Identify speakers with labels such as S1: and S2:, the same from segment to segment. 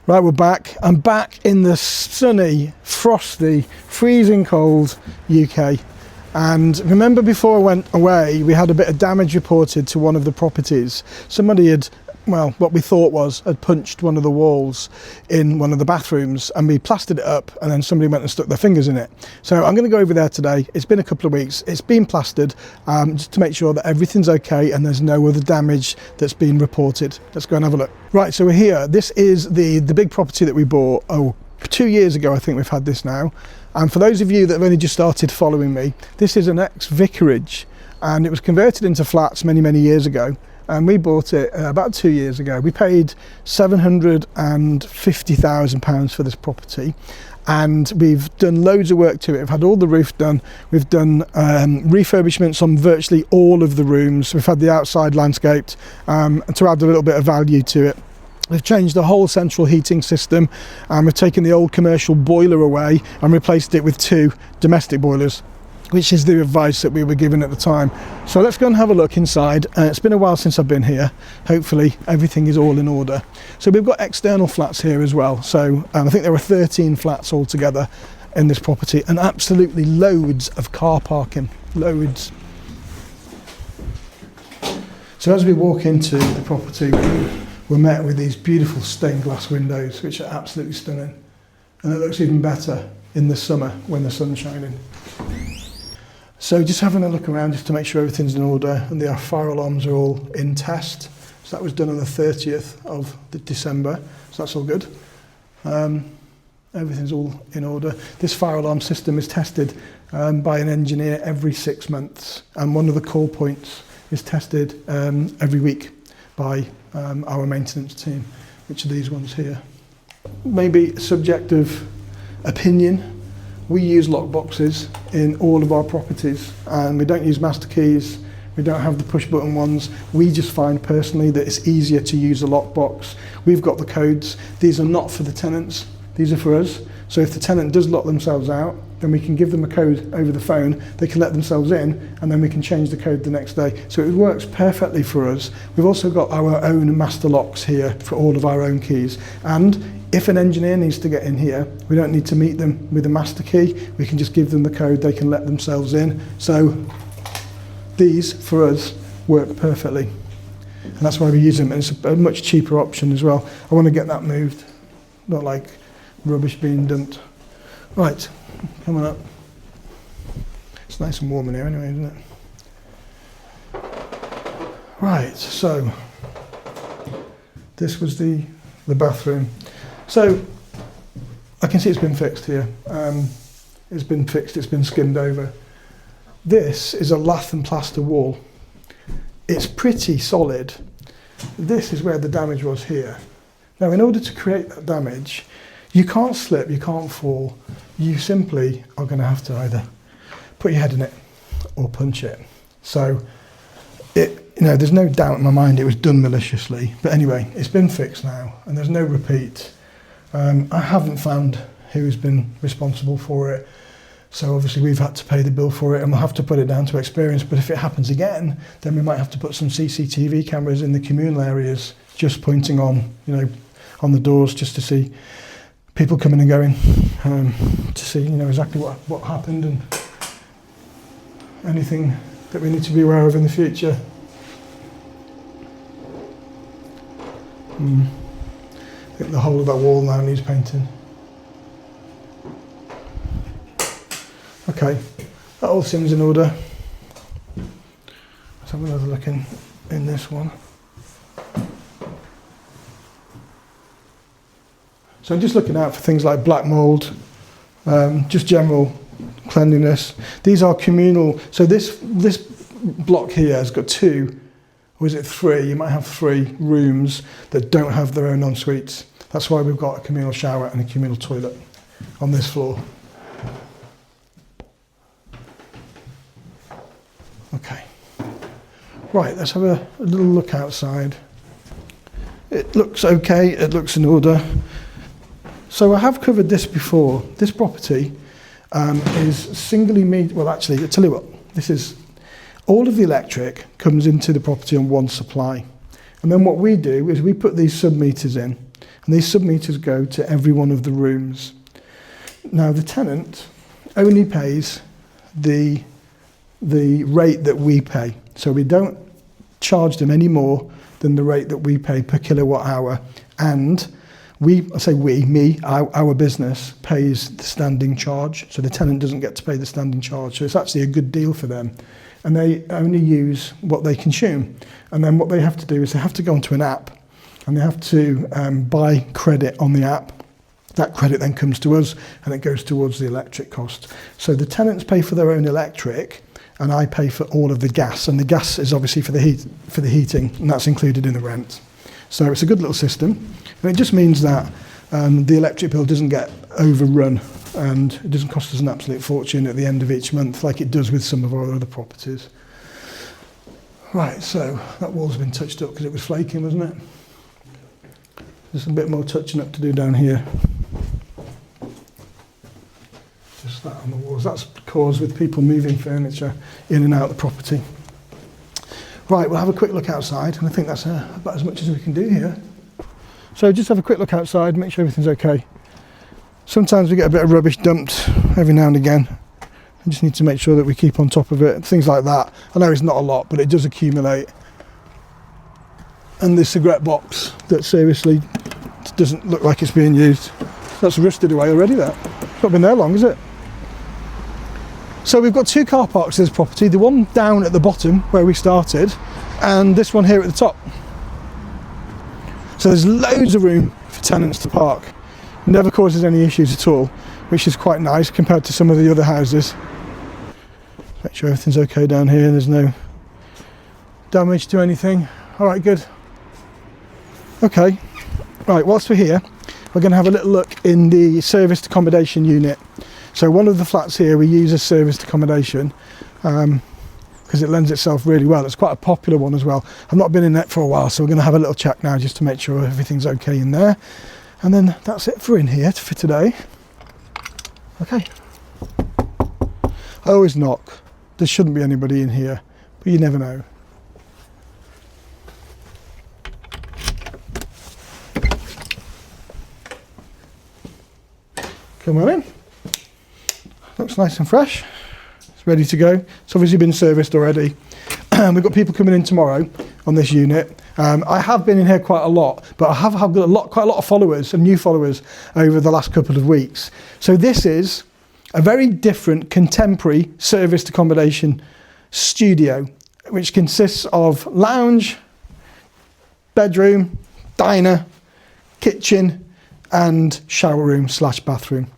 S1: Right, we're back. I'm back in the sunny, frosty, freezing cold UK. And remember, before I went away, we had a bit of damage reported to one of the properties. Somebody had, well, what we thought had punched one of the walls in one of the bathrooms, and we plastered it up, and then somebody went and stuck their fingers in it. So I'm going to go over there today. It's been a couple of weeks. It's been plastered just to make sure that everything's okay and there's no other damage that's been reported. Let's go and have a look. Right, so we're here. This is the big property that we bought, 2 years ago. I think we've had this now. And for those of you that have only just started following me, this is an ex-vicarage, and it was converted into flats many, many years ago. And we bought it about 2 years ago. We paid £750,000 for this property, and we've done loads of work to it. We've had all the roof done. We've done refurbishments on virtually all of the rooms. We've had the outside landscaped to add a little bit of value to it. We've changed the whole central heating system, and we've taken the old commercial boiler away and replaced it with 2 domestic boilers, which is the advice that we were given at the time. So let's go and have a look inside. It's been a while since I've been here. Hopefully everything is all in order. So we've got external flats here as well. So I think there are 13 flats altogether in this property, and absolutely loads of car parking, loads. So as we walk into the property, we're met with these beautiful stained glass windows, which are absolutely stunning. And it looks even better in the summer when the sun's shining. So just having a look around just to make sure everything's in order, and the fire alarms are all in test. So that was done on the 30th of December, so that's all good. Everything's all in order. This fire alarm system is tested by an engineer every 6 months, and one of the call points is tested every week by our maintenance team, which are these ones here. Maybe subjective opinion. We use lock boxes in all of our properties, and we don't use master keys. We don't have the push button ones. We just find personally that it's easier to use a lock box. We've got the codes. These are not for the tenants. These are for us. So if the tenant does lock themselves out, then we can give them a code over the phone. They can let themselves in, and then we can change the code the next day. So it works perfectly for us. We've also got our own master locks here for all of our own keys. And if an engineer needs to get in here, we don't need to meet them with a master key. We can just give them the code, they can let themselves in. So these, for us, work perfectly. And that's why we use them, and it's a much cheaper option as well. I want to get that moved, not like rubbish being dumped. Right, coming up. It's nice and warm in here anyway, isn't it? Right, so this was the bathroom. So I can see it's been fixed here. It's been fixed, it's been skimmed over. This is a lath and plaster wall. It's pretty solid. This is where the damage was here. Now, in order to create that damage, you can't slip, you can't fall. You simply are going to have to either put your head in it or punch it. So, there's no doubt in my mind it was done maliciously. But anyway, it's been fixed now, and there's no repeat. I haven't found who's been responsible for it. So obviously we've had to pay the bill for it, and we'll have to put it down to experience. But if it happens again, then we might have to put some CCTV cameras in the communal areas, just pointing on, on the doors, just to see people coming and going, to see, exactly what happened and anything that we need to be aware of in the future. I think the whole of that wall now needs painting. Okay, that all seems in order. Let's have another look in this one. So I'm just looking out for things like black mould, just general cleanliness. These are communal. So this block here has got 2, or is it 3? You might have 3 rooms that don't have their own en-suites. That's why we've got a communal shower and a communal toilet on this floor. Okay. Right, let's have a little look outside. It looks okay, it looks in order. So I have covered this before. This property is singly made. Well, actually, I'll tell you what, this is all of the electric comes into the property on one supply. And then what we do is we put these sub-meters in, and these sub-meters go to every one of the rooms. Now the tenant only pays the rate that we pay, so we don't charge them any more than the rate that we pay per kilowatt hour, and our business pays the standing charge, so the tenant doesn't get to pay the standing charge. So it's actually a good deal for them, and they only use what they consume. And then what they have to do is they have to go onto an app, and they have to buy credit on the app. That credit then comes to us, and it goes towards the electric cost. So the tenants pay for their own electric, and I pay for all of the gas, and the gas is obviously for the heating, and that's included in the rent. So it's a good little system, and it just means that the electric bill doesn't get overrun, and it doesn't cost us an absolute fortune at the end of each month like it does with some of our other properties. Right, so that wall's been touched up because it was flaking, wasn't it? There's a bit more touching up to do down here. Just that on the walls. That's caused with people moving furniture in and out of the property. Right, we'll have a quick look outside, and I think that's about as much as we can do here. So just have a quick look outside, make sure everything's okay. Sometimes we get a bit of rubbish dumped every now and again. We just need to make sure that we keep on top of it, things like that. I know it's not a lot, but it does accumulate. And the cigarette box that seriously doesn't look like it's being used. That's rusted away already, that. It's not been there long, is it? So we've got two car parks in this property, the one down at the bottom where we started, and this one here at the top. So there's loads of room for tenants to park. It never causes any issues at all, which is quite nice compared to some of the other houses. Make sure everything's okay down here and there's no damage to anything. All right, good. Okay, right, whilst we're here, we're going to have a little look in the serviced accommodation unit. So one of the flats here we use as serviced accommodation because it lends itself really well. It's quite a popular one as well. I've not been in it for a while, so we're going to have a little check now just to make sure everything's okay in there. And then that's it for in here for today. Okay. I always knock. There shouldn't be anybody in here, but you never know. Come on in. Looks nice and fresh. It's ready to go. It's obviously been serviced already. We've got people coming in tomorrow on this unit. I have been in here quite a lot, but I have had quite a lot of followers and new followers over the last couple of weeks. So this is a very different contemporary serviced accommodation studio, which consists of lounge, bedroom, diner, kitchen, and shower room / bathroom.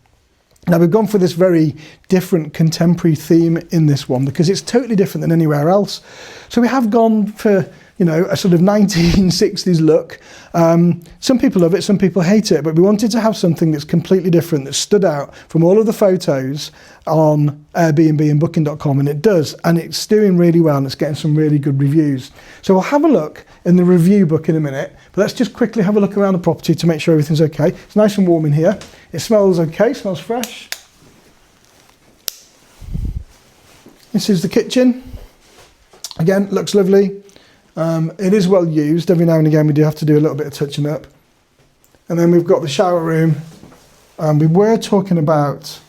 S1: Now we've gone for this very different contemporary theme in this one because it's totally different than anywhere else. So we have gone for, you know, a sort of 1960s look. Some people love it, some people hate it, but we wanted to have something that's completely different, that stood out from all of the photos on Airbnb and Booking.com, and it does, and it's doing really well and it's getting some really good reviews. So we'll have a look in the review book in a minute, but let's just quickly have a look around the property to make sure everything's okay. It's nice and warm in here. It smells okay, smells fresh. This is the kitchen. Again, looks lovely. It is well used. Every now and again we do have to do a little bit of touching up. And then we've got the shower room. We were talking about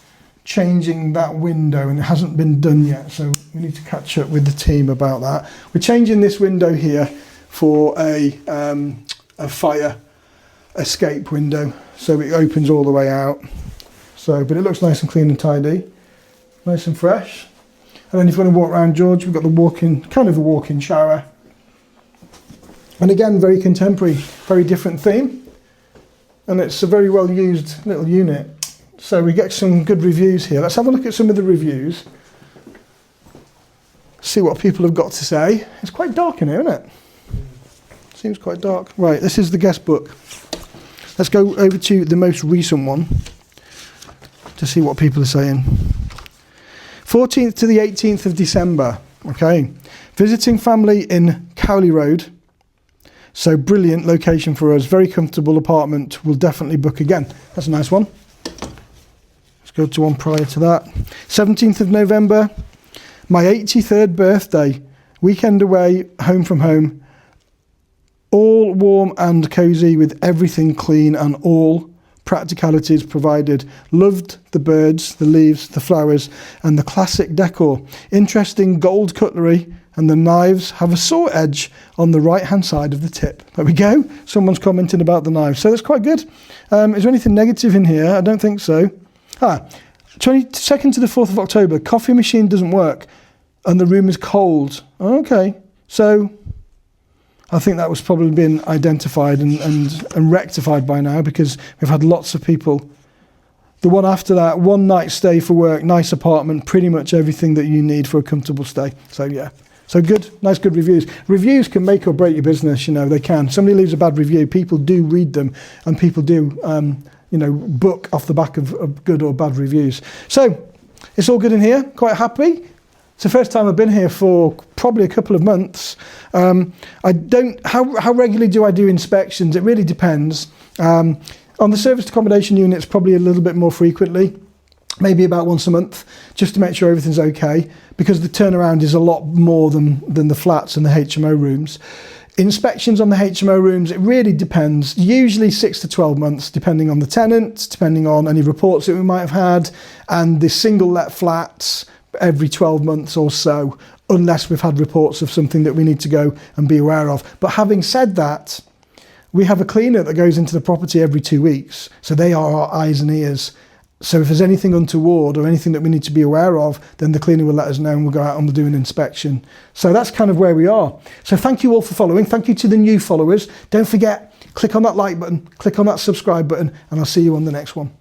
S1: changing that window and it hasn't been done yet, so we need to catch up with the team about that. We're changing this window here for a fire escape window, so it opens all the way out. So, but it looks nice and clean and tidy, nice and fresh. And then if you want to walk around, George, we've got the walk-in, kind of a walk-in shower. And again, very contemporary, very different theme. And it's a very well used little unit. So we get some good reviews here. Let's have a look at some of the reviews. See what people have got to say. It's quite dark in here, isn't it? Seems quite dark. Right, this is the guest book. Let's go over to the most recent one to see what people are saying. 14th to the 18th of December. Okay. Visiting family in Cowley Road. So brilliant location for us. Very comfortable apartment. We'll definitely book again. That's a nice one. Let's go to one prior to that. 17th of November. My 83rd birthday. Weekend away, home from home. All warm and cosy with everything clean and all practicalities provided. Loved the birds, the leaves, the flowers and the classic decor. Interesting gold cutlery and the knives have a saw edge on the right hand side of the tip. There we go. Someone's commenting about the knives. So that's quite good. Is there anything negative in here? I don't think so. 22nd to the 4th of October, coffee machine doesn't work and the room is cold. Okay. So I think that was probably been identified and rectified by now, because we've had lots of people. The one after that, one night stay for work, nice apartment, pretty much everything that you need for a comfortable stay. So yeah, so good, nice, good reviews. Reviews can make or break your business, you know, they can. Somebody leaves a bad review, people do read them and people do, you know, book off the back of good or bad reviews. So it's all good in here, quite happy. It's the first time I've been here for probably a couple of months. How regularly do I do inspections? It really depends. On the serviced accommodation units, probably a little bit more frequently, maybe about once a month, just to make sure everything's okay, because the turnaround is a lot more than the flats and the HMO rooms. Inspections on the HMO rooms, it really depends. Usually 6 to 12 months, depending on the tenant, depending on any reports that we might have had, and the single let flats, every 12 months or so, unless we've had reports of something that we need to go and be aware of. But having said that, we have a cleaner that goes into the property every 2 weeks. So they are our eyes and ears. So if there's anything untoward or anything that we need to be aware of, then the cleaner will let us know and we'll go out and we'll do an inspection. So that's kind of where we are. So thank you all for following. Thank you to the new followers. Don't forget, click on that like button, click on that subscribe button, and I'll see you on the next one.